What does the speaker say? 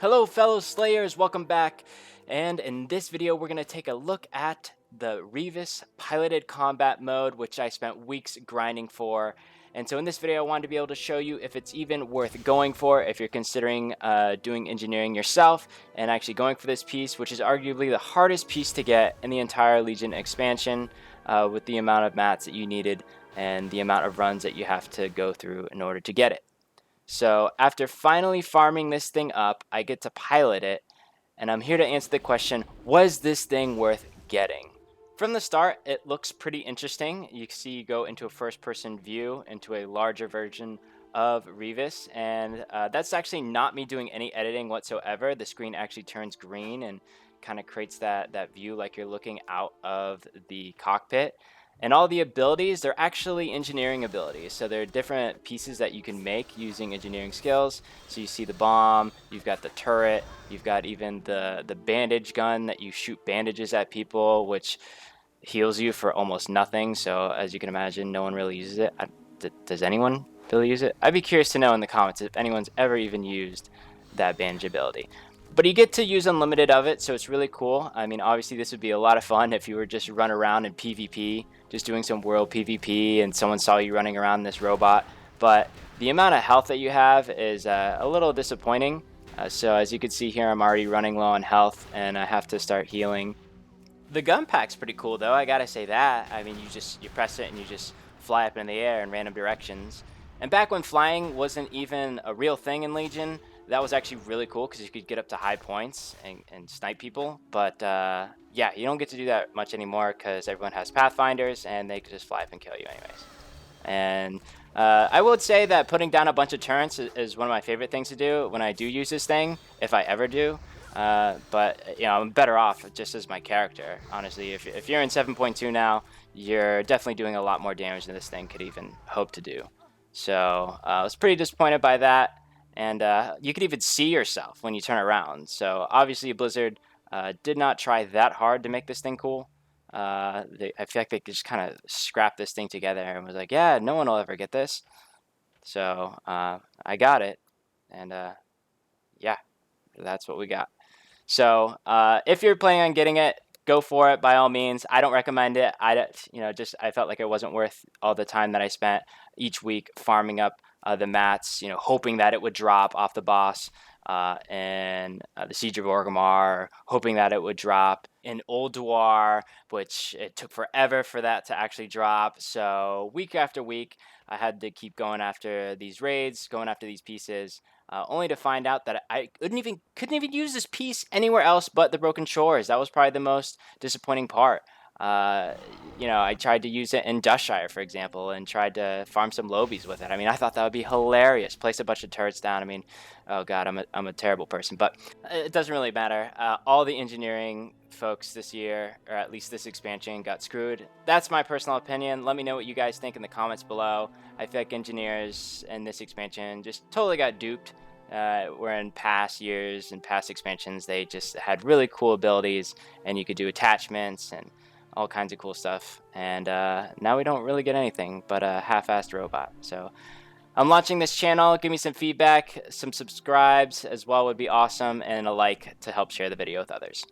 Hello fellow Slayers, welcome back, and in this video we're going to take a look at the Reaves Piloted Combat Mode, which I spent weeks grinding for. And so in this video I wanted to be able to show you if it's even worth going for if you're considering doing engineering yourself and actually going for this piece, which is arguably the hardest piece to get in the entire Legion expansion, with the amount of mats that you needed and the amount of runs that you have to go through in order to get it. So after finally farming this thing up, I get to pilot it, and I'm here to answer the question, was this thing worth getting? From the start, it looks pretty interesting. You can see you go into a first-person view, into a larger version of Reaves, and that's actually not me doing any editing whatsoever. The screen actually turns green and kind of creates that view like you're looking out of the cockpit. And all the abilities, they're actually engineering abilities. So there are different pieces that you can make using engineering skills. So you see the bomb, you've got the turret, you've got even the bandage gun that you shoot bandages at people, which heals you for almost nothing. So as you can imagine, no one really uses it. Does anyone really use it? I'd be curious to know in the comments if anyone's ever even used that bandage ability. But you get to use unlimited of it, so it's really cool. I mean, obviously this would be a lot of fun if you were just run around in PvP, just doing some world PvP, and someone saw you running around this robot. But the amount of health that you have is a little disappointing. So as you can see here, I'm already running low on health, and I have to start healing. The gun pack's pretty cool, though. I gotta say that. I mean, you press it and you just fly up in the air in random directions. And back when flying wasn't even a real thing in Legion, that was actually really cool because you could get up to high points and snipe people. But yeah, you don't get to do that much anymore because everyone has Pathfinders and they could just fly up and kill you anyways. And I would say that putting down a bunch of turrets is one of my favorite things to do when I do use this thing, if I ever do. But you know, I'm better off just as my character. Honestly, if you're in 7.2 now, you're definitely doing a lot more damage than this thing could even hope to do. So I was pretty disappointed by that. And you could even see yourself when you turn around. So obviously Blizzard did not try that hard to make this thing cool. I feel like they just kind of scrapped this thing together and was like, yeah, no one will ever get this. So I got it. And yeah, that's what we got. So if you're planning on getting it, go for it by all means. I don't recommend it. I felt like it wasn't worth all the time that I spent each week farming up the mats, hoping that it would drop off the boss and the Siege of Orgrimmar, hoping that it would drop in Ulduar, which it took forever for that to actually drop. So week after week, I had to keep going after these raids, going after these pieces, only to find out that I couldn't even use this piece anywhere else but the Broken Shores. That was probably the most disappointing part. I tried to use it in Dustshire, for example, and tried to farm some lobies with it. I mean, I thought that would be hilarious. Place a bunch of turrets down. I mean, oh god, I'm a terrible person, but it doesn't really matter. All the engineering folks this year, or at least this expansion, got screwed. That's my personal opinion. Let me know what you guys think in the comments below. I feel like engineers in this expansion just totally got duped. Where in past years and past expansions, they just had really cool abilities, and you could do attachments and all kinds of cool stuff. And now we don't really get anything but a half-assed robot. So I'm launching this channel. Give me some feedback, some subscribes as well would be awesome, and a like to help share the video with others.